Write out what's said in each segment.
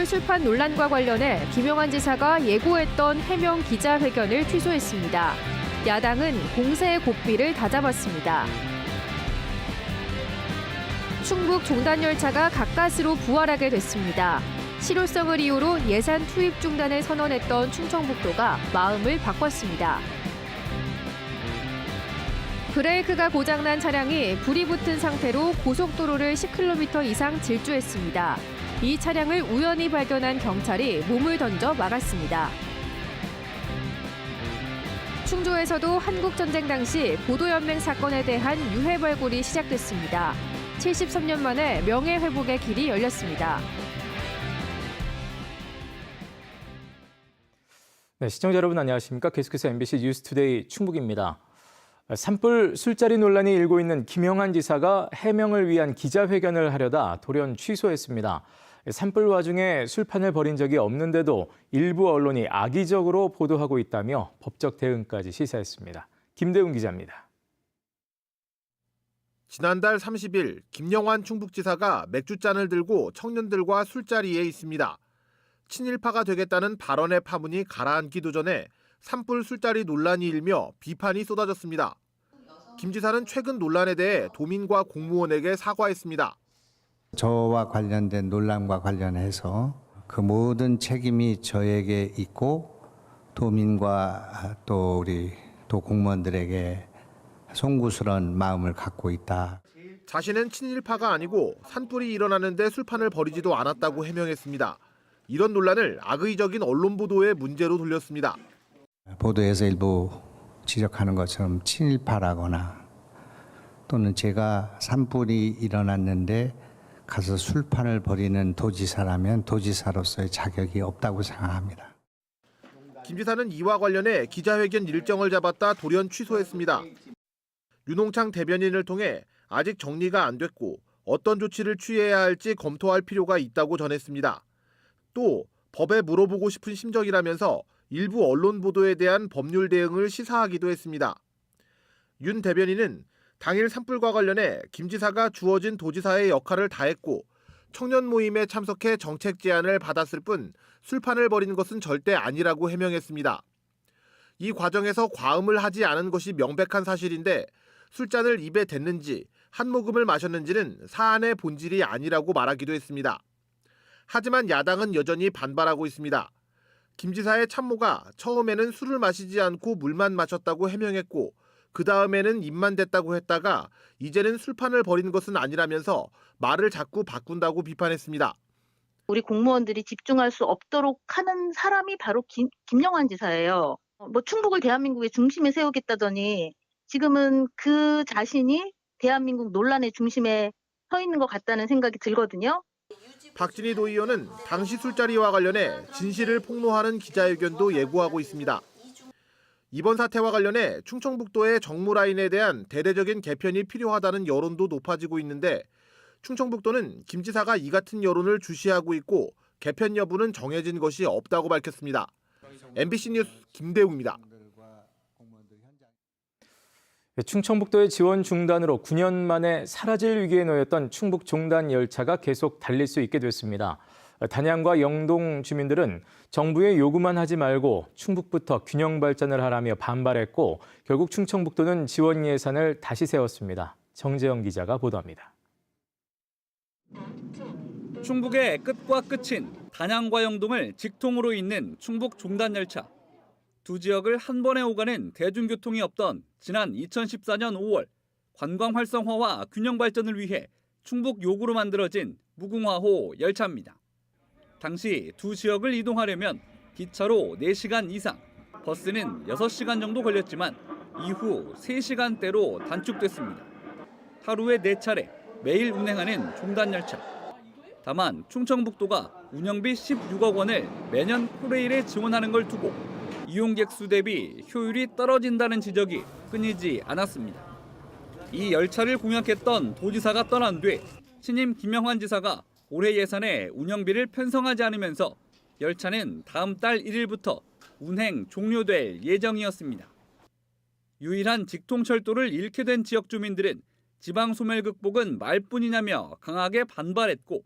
산불 술판 논란과 관련해 김영환 지사가 예고했던 해명 기자회견을 취소했습니다. 야당은 공세의 고삐를 다잡았습니다. 충북 종단열차가 가까스로 부활하게 됐습니다. 실효성을 이유로 예산 투입 중단을 선언했던 충청북도가 마음을 바꿨습니다. 브레이크가 고장난 차량이 불이 붙은 상태로 고속도로를 10km 이상 질주했습니다. 이 차량을 우연히 발견한 경찰이 몸을 던져 막았습니다. 충주에서도 한국전쟁 당시 보도연맹 사건에 대한 유해 발굴이 시작됐습니다. 73년 만에 명예회복의 길이 열렸습니다. 네, 시청자 여러분 안녕하십니까? 계속해서 MBC 뉴스투데이 충북입니다. 산불 술자리 논란이 일고 있는 김영환 지사가 해명을 위한 기자회견을 하려다 돌연 취소했습니다. 산불 와중에 술판을 벌인 적이 없는데도 일부 언론이 악의적으로 보도하고 있다며 법적 대응까지 시사했습니다. 김대웅 기자입니다. 지난달 30일 김영환 충북지사가 맥주잔을 들고 청년들과 술자리에 있습니다. 친일파가 되겠다는 발언의 파문이 가라앉기도 전에 산불 술자리 논란이 일며 비판이 쏟아졌습니다. 김 지사는 최근 논란에 대해 도민과 공무원에게 사과했습니다. 저와 관련된 논란과 관련해서 그 모든 책임이 저에게 있고 도민과 또 우리 도 공무원들에게 송구스러운 마음을 갖고 있다. 자신은 친일파가 아니고 산불이 일어나는데 술판을 벌이지도 않았다고 해명했습니다. 이런 논란을 악의적인 언론 보도의 문제로 돌렸습니다. 보도에서 일부 지적하는 것처럼 친일파라거나 또는 제가 산불이 일어났는데 가서 술판을 벌이는 도지사라면 도지사로서의 자격이 없다고 생각합니다. 김 지사는 이와 관련해 기자회견 일정을 잡았다 돌연 취소했습니다. 윤홍창 대변인을 통해 아직 정리가 안 됐고 어떤 조치를 취해야 할지 검토할 필요가 있다고 전했습니다. 또 법에 물어보고 싶은 심정이라면서 일부 언론 보도에 대한 법률 대응을 시사하기도 했습니다. 윤 대변인은 당일 산불과 관련해 김 지사가 주어진 도지사의 역할을 다했고 청년 모임에 참석해 정책 제안을 받았을 뿐 술판을 벌인 것은 절대 아니라고 해명했습니다. 이 과정에서 과음을 하지 않은 것이 명백한 사실인데 술잔을 입에 댔는지 한 모금을 마셨는지는 사안의 본질이 아니라고 말하기도 했습니다. 하지만 야당은 여전히 반발하고 있습니다. 김 지사의 참모가 처음에는 술을 마시지 않고 물만 마셨다고 해명했고 그 다음에는 입만 댔다고 했다가 이제는 술판을 벌인 것은 아니라면서 말을 자꾸 바꾼다고 비판했습니다. 우리 공무원들이 집중할 수 없도록 하는 사람이 바로 김영환 지사예요. 충북을 대한민국의 중심에 세우겠다더니 지금은 그 자신이 대한민국 논란의 중심에 서 있는 것 같다는 생각이 들거든요. 박진희 도의원은 당시 술자리와 관련해 진실을 폭로하는 기자회견도 예고하고 있습니다. 이번 사태와 관련해 충청북도의 정무라인에 대한 대대적인 개편이 필요하다는 여론도 높아지고 있는데 충청북도는 김 지사가 이 같은 여론을 주시하고 있고 개편 여부는 정해진 것이 없다고 밝혔습니다. MBC 뉴스 김대웅입니다. 충청북도의 지원 중단으로 9년 만에 사라질 위기에 놓였던 충북 종단 열차가 계속 달릴 수 있게 됐습니다. 단양과 영동 주민들은 정부의 요구만 하지 말고 충북부터 균형 발전을 하라며 반발했고 결국 충청북도는 지원 예산을 다시 세웠습니다. 정재영 기자가 보도합니다. 충북의 끝과 끝인 단양과 영동을 직통으로 잇는 충북 종단 열차. 두 지역을 한 번에 오가는 대중교통이 없던 지난 2014년 5월 관광 활성화와 균형 발전을 위해 충북 요구로 만들어진 무궁화호 열차입니다. 당시 두 지역을 이동하려면 기차로 4시간 이상, 버스는 6시간 정도 걸렸지만 이후 3시간대로 단축됐습니다. 하루에 4차례 매일 운행하는 종단 열차. 다만 충청북도가 운영비 16억 원을 매년 코레일에 지원하는 걸 두고 이용객 수 대비 효율이 떨어진다는 지적이 끊이지 않았습니다. 이 열차를 공약했던 도지사가 떠난 뒤 신임 김영환 지사가 올해 예산에 운영비를 편성하지 않으면서 열차는 다음 달 1일부터 운행 종료될 예정이었습니다. 유일한 직통철도를 잃게 된 지역 주민들은 지방 소멸 극복은 말뿐이냐며 강하게 반발했고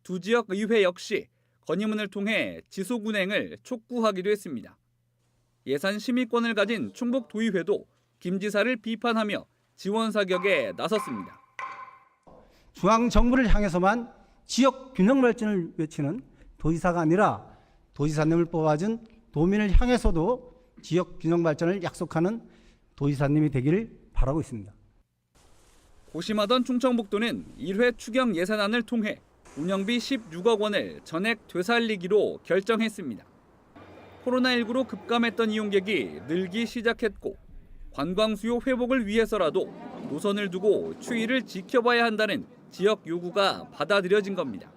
두 지역 의회 역시 건의문을 통해 지속 운행을 촉구하기도 했습니다. 예산 심의권을 가진 충북도의회도 김 지사를 비판하며 지원 사격에 나섰습니다. 중앙정부를 향해서만 지역 균형 발전을 외치는 도지사가 아니라 도지사님을 뽑아준 도민을 향해서도 지역 균형 발전을 약속하는 도지사님이 되기를 바라고 있습니다. 고심하던 충청북도는 1회 추경 예산안을 통해 운영비 16억 원을 전액 되살리기로 결정했습니다. 코로나19로 급감했던 이용객이 늘기 시작했고 관광 수요 회복을 위해서라도 노선을 두고 추이를 지켜봐야 한다는 지역 요구가 받아들여진 겁니다.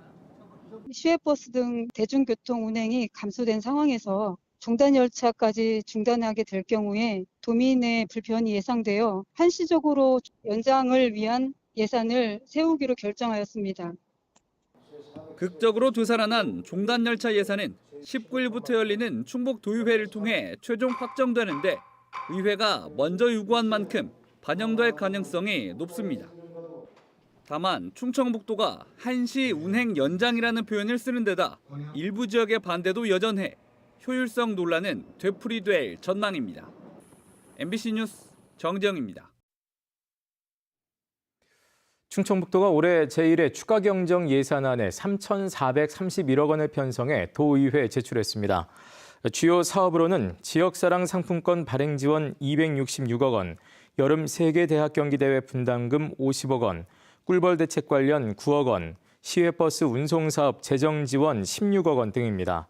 시외버스 등 대중교통 운행이 감소된 상황에서 중단 열차까지 중단하게 될 경우에 도민의 불편이 예상되어 한시적으로 연장을 위한 예산을 세우기로 결정하였습니다. 극적으로 되살아난 종단 열차 예산은 19일부터 열리는 충북도의회를 통해 최종 확정되는데 의회가 먼저 요구한 만큼 반영될 가능성이 높습니다. 다만 충청북도가 한시 운행 연장이라는 표현을 쓰는 데다 일부 지역의 반대도 여전해 효율성 논란은 되풀이될 전망입니다. MBC 뉴스 정재영입니다. 충청북도가 올해 제1회 추가 경정 예산안에 3,431억 원을 편성해 도의회에 제출했습니다. 주요 사업으로는 지역사랑 상품권 발행 지원 266억 원, 여름 세계 대학 경기 대회 분담금 50억 원, 꿀벌 대책 관련 9억 원, 시외버스 운송 사업 재정 지원 16억 원 등입니다.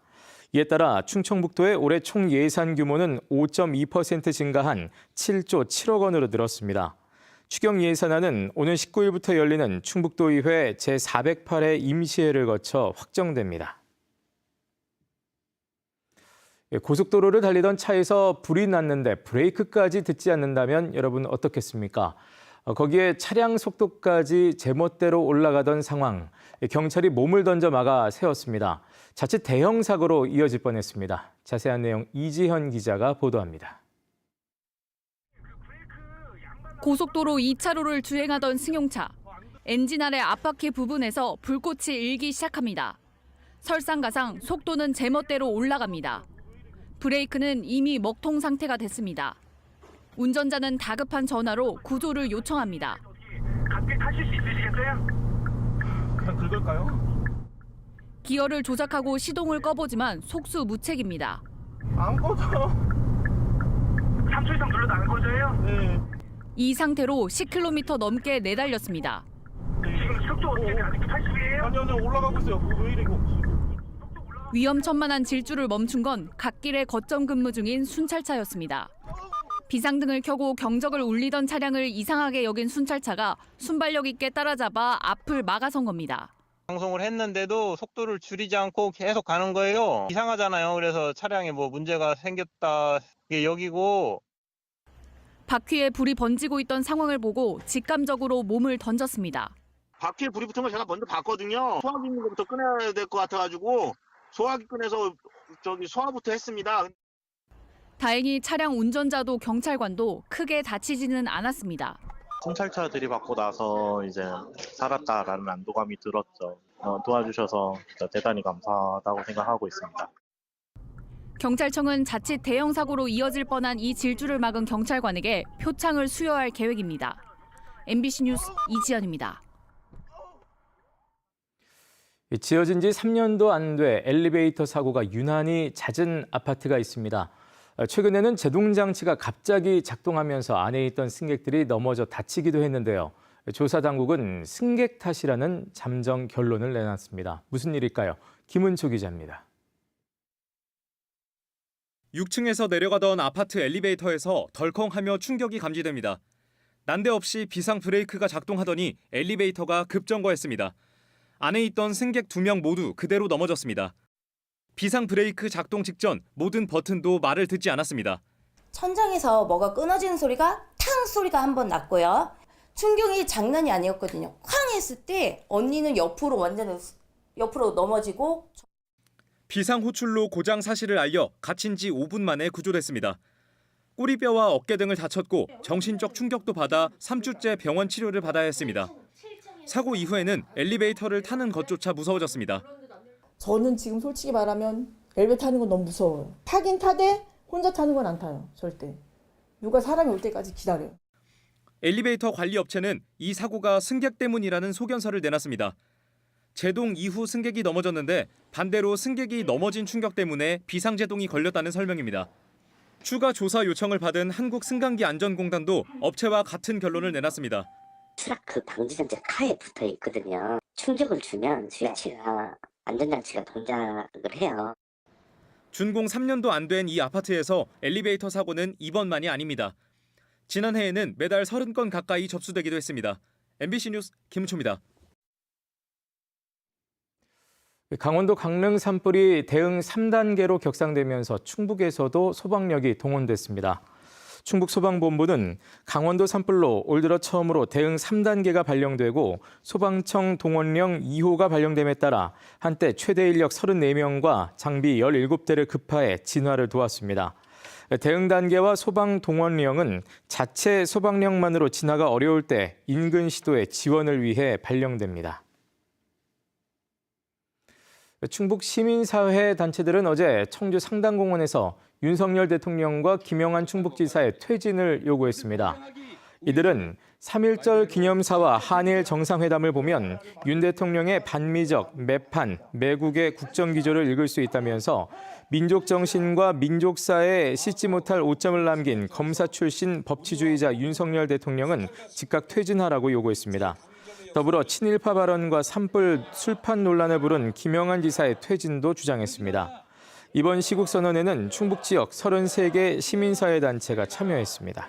이에 따라 충청북도의 올해 총 예산 규모는 5.2% 증가한 7조 7억 원으로 늘었습니다. 추경 예산안은 오늘 19일부터 열리는 충북도의회 제408회 임시회를 거쳐 확정됩니다. 고속도로를 달리던 차에서 불이 났는데 브레이크까지 듣지 않는다면 여러분 어떻겠습니까? 거기에 차량 속도까지 제멋대로 올라가던 상황, 경찰이 몸을 던져 막아 세웠습니다. 자칫 대형 사고로 이어질 뻔했습니다. 자세한 내용 이지현 기자가 보도합니다. 고속도로 2차로를 주행하던 승용차. 엔진 아래 앞바퀴 부분에서 불꽃이 일기 시작합니다. 설상가상 속도는 제멋대로 올라갑니다. 브레이크는 이미 먹통 상태가 됐습니다. 운전자는 다급한 전화로 구조를 요청합니다. 같이 타실 수 있으시겠어요? 그냥 긁을까요? 기어를 조작하고 시동을 꺼보지만 속수무책입니다. 안 꺼져. 3초 이상 눌러도 안 꺼져요? 네. 이 상태로 10km 넘게 내달렸습니다. 지금 속도 어떻게 돼? 아직도 80이에요? 아니요, 올라가고 있어요. 왜 이래 이거? 위험천만한 질주를 멈춘 건 갓길에 거점 근무 중인 순찰차였습니다. 비상등을 켜고 경적을 울리던 차량을 이상하게 여긴 순찰차가 순발력 있게 따라잡아 앞을 막아선 겁니다. 방송을 했는데도 속도를 줄이지 않고 계속 가는 거예요. 이상하잖아요. 그래서 차량에 뭐 문제가 생겼다 이게 여기고. 바퀴에 불이 번지고 있던 상황을 보고 직감적으로 몸을 던졌습니다. 바퀴에 불이 붙은 걸 제가 먼저 봤거든요. 소화기 있는 것부터 꺼내야 될 것 같아가지고 소화기 꺼내서 소화부터 했습니다. 다행히 차량 운전자도 경찰관도 크게 다치지는 않았습니다. 순찰차 들이받고 나서 이제 살았다라는 안도감이 들었죠. 도와주셔서 대단히 감사하다고 생각하고 있습니다. 경찰청은 자칫 대형 사고로 이어질 뻔한 이 질주를 막은 경찰관에게 표창을 수여할 계획입니다. MBC 뉴스 이지연입니다. 지어진 지 3년도 안 돼 엘리베이터 사고가 유난히 잦은 아파트가 있습니다. 최근에는 제동장치가 갑자기 작동하면서 안에 있던 승객들이 넘어져 다치기도 했는데요. 조사 당국은 승객 탓이라는 잠정 결론을 내놨습니다. 무슨 일일까요? 김은초 기자입니다. 6층에서 내려가던 아파트 엘리베이터에서 덜컹하며 충격이 감지됩니다. 난데없이 비상 브레이크가 작동하더니 엘리베이터가 급정거했습니다. 안에 있던 승객 2명 모두 그대로 넘어졌습니다. 비상 브레이크 작동 직전 모든 버튼도 말을 듣지 않았습니다. 천장에서 뭐가 끊어지는 소리가 탕 소리가 한 번 났고요. 충격이 장난이 아니었거든요. 쾅 했을 때 언니는 옆으로 넘어지고. 비상 호출로 고장 사실을 알려 갇힌 지 5분 만에 구조됐습니다. 꼬리뼈와 어깨 등을 다쳤고 정신적 충격도 받아 3주째 병원 치료를 받아야 했습니다. 사고 이후에는 엘리베이터를 타는 것조차 무서워졌습니다. 저는 지금 솔직히 말하면 엘리베이터 타는 건 너무 무서워요. 타긴 타되 혼자 타는 건 안 타요. 절대. 누가 사람이 올 때까지 기다려요. 엘리베이터 관리 업체는 이 사고가 승객 때문이라는 소견서를 내놨습니다. 제동 이후 승객이 넘어졌는데 반대로 승객이 넘어진 충격 때문에 비상제동이 걸렸다는 설명입니다. 추가 조사 요청을 받은 한국승강기 안전공단도 업체와 같은 결론을 내놨습니다. 트라크 방지장치가 카에 붙어 있거든요. 충격을 주면 안전장치가 동작을 해요. 준공 3년도 안 된 이 아파트에서 엘리베이터 사고는 이번만이 아닙니다. 지난해에는 매달 30건 가까이 접수되기도 했습니다. MBC 뉴스 김초입니다. 강원도 강릉 산불이 대응 3단계로 격상되면서 충북에서도 소방력이 동원됐습니다. 충북소방본부는 강원도 산불로 올 들어 처음으로 대응 3단계가 발령되고 소방청 동원령 2호가 발령됨에 따라 한때 최대 인력 34명과 장비 17대를 급파해 진화를 도왔습니다. 대응 단계와 소방 동원령은 자체 소방력만으로 진화가 어려울 때 인근 시도의 지원을 위해 발령됩니다. 충북 시민사회 단체들은 어제 청주 상당공원에서 윤석열 대통령과 김영한 충북지사의 퇴진을 요구했습니다. 이들은 3.1절 기념사와 한일 정상회담을 보면 윤 대통령의 반미적, 매판, 매국의 국정기조를 읽을 수 있다면서 민족 정신과 민족사에 씻지 못할 오점을 남긴 검사 출신 법치주의자 윤석열 대통령은 즉각 퇴진하라고 요구했습니다. 더불어 친일파 발언과 산불 술판 논란을 부른 김영한 지사의 퇴진도 주장했습니다. 이번 시국선언에는 충북 지역 33개 시민사회단체가 참여했습니다.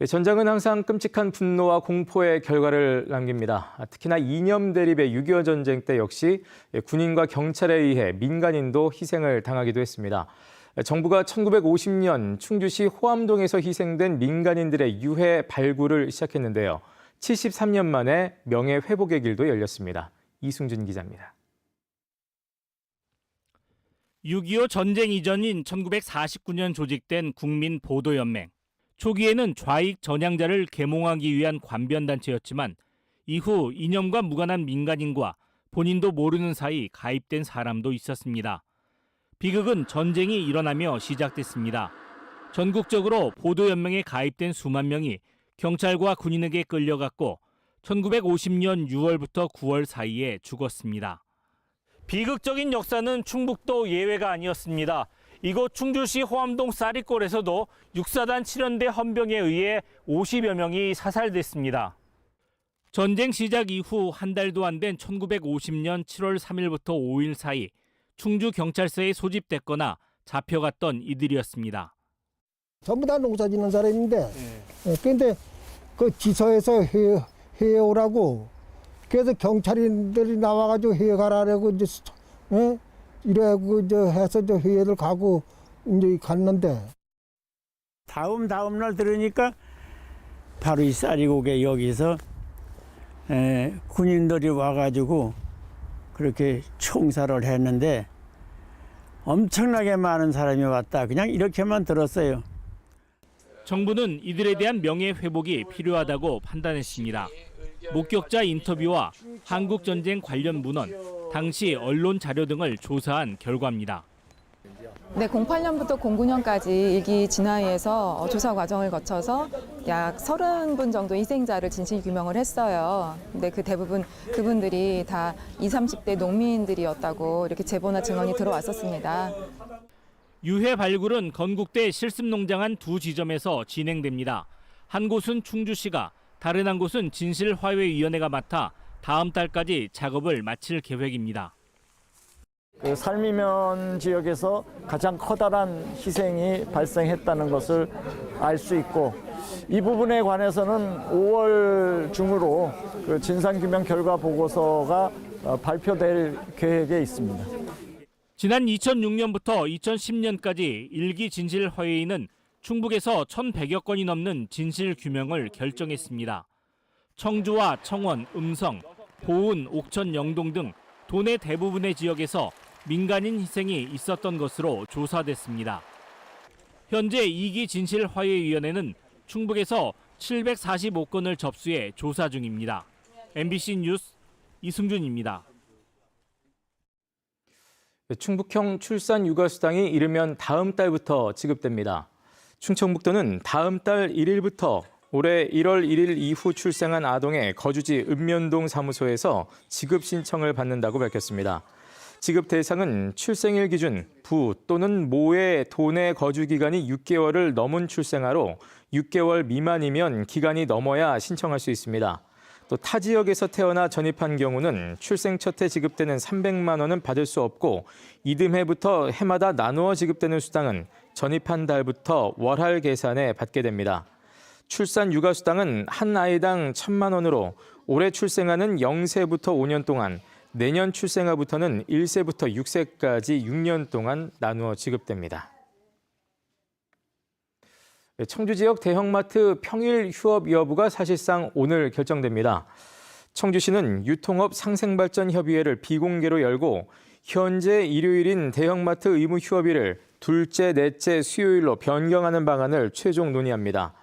전장은 항상 끔찍한 분노와 공포의 결과를 남깁니다. 특히나 이념 대립의 6.25 전쟁 때 역시 군인과 경찰에 의해 민간인도 희생을 당하기도 했습니다. 정부가 1950년 충주시 호암동에서 희생된 민간인들의 유해 발굴을 시작했는데요. 73년 만에 명예회복의 길도 열렸습니다. 이승준 기자입니다. 6.25 전쟁 이전인 1949년 조직된 국민보도연맹. 초기에는 좌익 전향자를 계몽하기 위한 관변단체였지만 이후 이념과 무관한 민간인과 본인도 모르는 사이 가입된 사람도 있었습니다. 비극은 전쟁이 일어나며 시작됐습니다. 전국적으로 보도연맹에 가입된 수만 명이 경찰과 군인에게 끌려갔고 1950년 6월부터 9월 사이에 죽었습니다. 비극적인 역사는 충북도 예외가 아니었습니다. 이곳 충주시 호암동 쌀이골에서도 육사단 7연대 헌병에 의해 50여 명이 사살됐습니다. 전쟁 시작 이후 한 달도 안 된 1950년 7월 3일부터 5일 사이 충주경찰서에 소집됐거나 잡혀갔던 이들이었습니다. 전부 다 농사 짓는 사람인데, 근데 그 지서에서 해오라고, 그래서 경찰인들이 나와가지고 해가라고 이제, 이래고 해서 회의를 가고 이제 갔는데. 다음 날 들으니까 바로 이 쌀이고개 여기서 군인들이 와가지고 그렇게 총살을 했는데 엄청나게 많은 사람이 왔다. 그냥 이렇게만 들었어요. 정부는 이들에 대한 명예회복이 필요하다고 판단했습니다. 목격자 인터뷰와 한국전쟁 관련 문헌, 당시 언론 자료 등을 조사한 결과입니다. 네, 08년부터 09년까지 1기 진화위에서 조사 과정을 거쳐서 약 30분 정도 희생자를 진실 규명을 했어요. 근데 그 대부분 그분들이 다 20, 30대 농민들이었다고 이렇게 제보나 증언이 들어왔었습니다. 유해 발굴은 건국대 실습농장 한 두 지점에서 진행됩니다. 한 곳은 충주시가, 다른 한 곳은 진실화훼위원회가 맡아 다음 달까지 작업을 마칠 계획입니다. 그 살미면 지역에서 가장 커다란 희생이 발생했다는 것을 알 수 있고 이 부분에 관해서는 5월 중으로 그 진상규명 결과 보고서가 발표될 계획에 있습니다. 지난 2006년부터 2010년까지 1기 진실화훼위는 충북에서 1,100여 건이 넘는 진실규명을 결정했습니다. 청주와 청원, 음성, 보은, 옥천, 영동 등 도내 대부분의 지역에서 민간인 희생이 있었던 것으로 조사됐습니다. 현재 2기 진실화훼위원회는 충북에서 745건을 접수해 조사 중입니다. MBC 뉴스 이승준입니다. 충북형 출산 육아수당이 이르면 다음 달부터 지급됩니다. 충청북도는 다음 달 1일부터 올해 1월 1일 이후 출생한 아동의 거주지 읍면동 사무소에서 지급 신청을 받는다고 밝혔습니다. 지급 대상은 출생일 기준 부 또는 모의 도내 거주 기간이 6개월을 넘은 출생아로 6개월 미만이면 기간이 넘어야 신청할 수 있습니다. 또 타 지역에서 태어나 전입한 경우는 출생 첫 해 지급되는 300만 원은 받을 수 없고 이듬해부터 해마다 나누어 지급되는 수당은 전입한 달부터 월할 계산에 받게 됩니다. 출산 육아수당은 한 아이당 1,000만 원으로 올해 출생아는 0세부터 5년 동안, 내년 출생아부터는 1세부터 6세까지 6년 동안 나누어 지급됩니다. 청주 지역 대형마트 평일 휴업 여부가 사실상 오늘 결정됩니다. 청주시는 유통업 상생발전협의회를 비공개로 열고 현재 일요일인 대형마트 의무 휴업일을 둘째, 넷째 수요일로 변경하는 방안을 최종 논의합니다.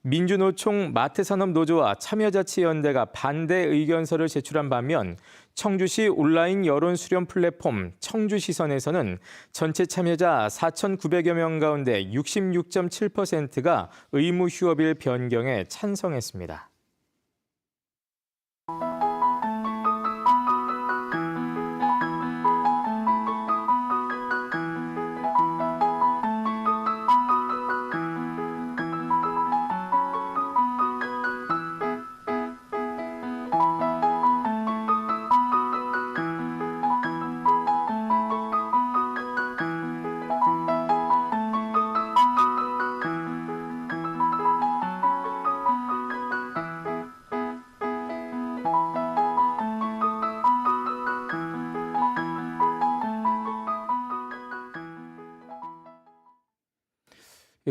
민주노총 마트산업노조와 참여자치연대가 반대 의견서를 제출한 반면 청주시 온라인 여론 수렴 플랫폼 청주시선에서는 전체 참여자 4,900여 명 가운데 66.7%가 의무 휴업일 변경에 찬성했습니다.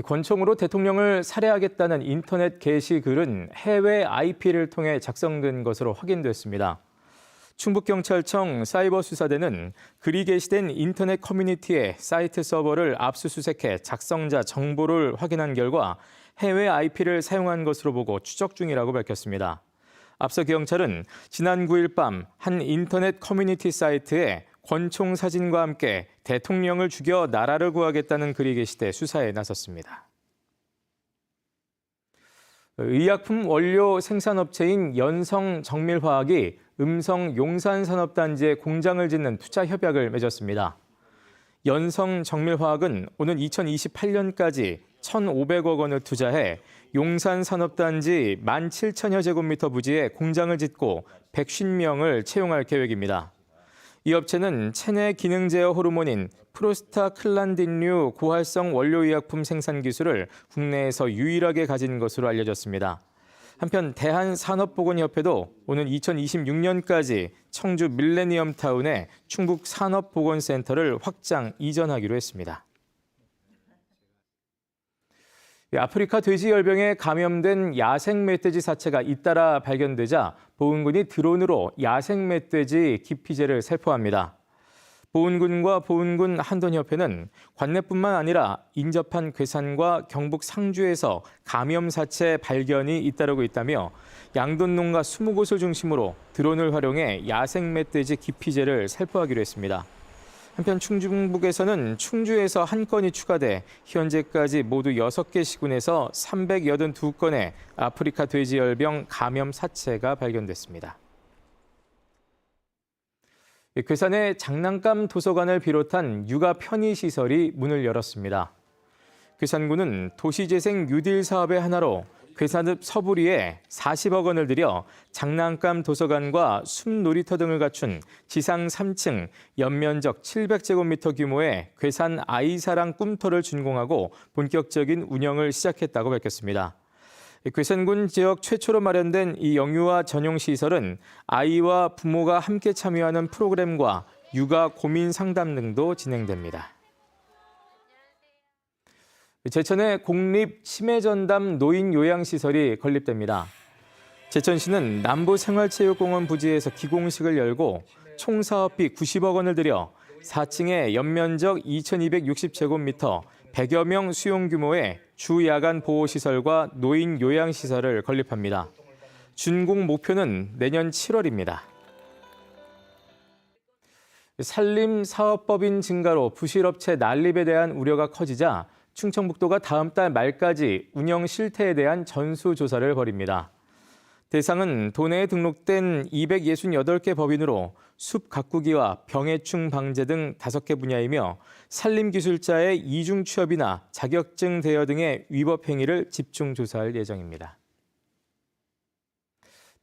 권총으로 대통령을 살해하겠다는 인터넷 게시글은 해외 IP를 통해 작성된 것으로 확인됐습니다. 충북경찰청 사이버수사대는 글이 게시된 인터넷 커뮤니티의 사이트 서버를 압수수색해 작성자 정보를 확인한 결과 해외 IP를 사용한 것으로 보고 추적 중이라고 밝혔습니다. 앞서 경찰은 지난 9일 밤 한 인터넷 커뮤니티 사이트에 권총 사진과 함께 대통령을 죽여 나라를 구하겠다는 글이 게시돼 수사에 나섰습니다. 의약품 원료 생산업체인 연성정밀화학이 음성 용산산업단지에 공장을 짓는 투자 협약을 맺었습니다. 연성정밀화학은 오는 2028년까지 1,500억 원을 투자해 용산산업단지 17,000여 제곱미터 부지에 공장을 짓고 150명을 채용할 계획입니다. 이 업체는 체내 기능 제어 호르몬인 프로스타클란딘류 고활성 원료의약품 생산 기술을 국내에서 유일하게 가진 것으로 알려졌습니다. 한편 대한산업보건협회도 오는 2026년까지 청주 밀레니엄타운에 충북산업보건센터를 확장 이전하기로 했습니다. 아프리카 돼지열병에 감염된 야생 멧돼지 사체가 잇따라 발견되자 보훈군이 드론으로 야생 멧돼지 기피제를 살포합니다. 보훈군과 보훈군 한돈협회는 관내뿐만 아니라 인접한 괴산과 경북 상주에서 감염 사체 발견이 잇따르고 있다며 양돈 농가 20곳을 중심으로 드론을 활용해 야생 멧돼지 기피제를 살포하기로 했습니다. 한편 충북에서는 충주에서 한 건이 추가돼 현재까지 모두 6개 시군에서 382건의 아프리카 돼지열병 감염 사체가 발견됐습니다. 괴산의 장난감 도서관을 비롯한 육아 편의시설이 문을 열었습니다. 괴산군은 도시재생 뉴딜 사업의 하나로 괴산읍 서부리에 40억 원을 들여 장난감 도서관과 숲놀이터 등을 갖춘 지상 3층 연면적 700제곱미터 규모의 괴산 아이사랑 꿈터를 준공하고 본격적인 운영을 시작했다고 밝혔습니다. 괴산군 지역 최초로 마련된 이 영유아 전용 시설은 아이와 부모가 함께 참여하는 프로그램과 육아 고민 상담 등도 진행됩니다. 제천의 공립 치매전담 노인 요양시설이 건립됩니다. 제천시는 남부생활체육공원 부지에서 기공식을 열고 총 사업비 90억 원을 들여 4층에 연면적 2,260제곱미터, 100여 명 수용 규모의 주야간 보호시설과 노인 요양시설을 건립합니다. 준공 목표는 내년 7월입니다. 산림사업법인 증가로 부실업체 난립에 대한 우려가 커지자 충청북도가 다음 달 말까지 운영 실태에 대한 전수조사를 벌입니다. 대상은 도내에 등록된 268개 법인으로 숲 가꾸기와 병해충 방제 등 5개 분야이며 산림기술자의 이중 취업이나 자격증 대여 등의 위법 행위를 집중 조사할 예정입니다.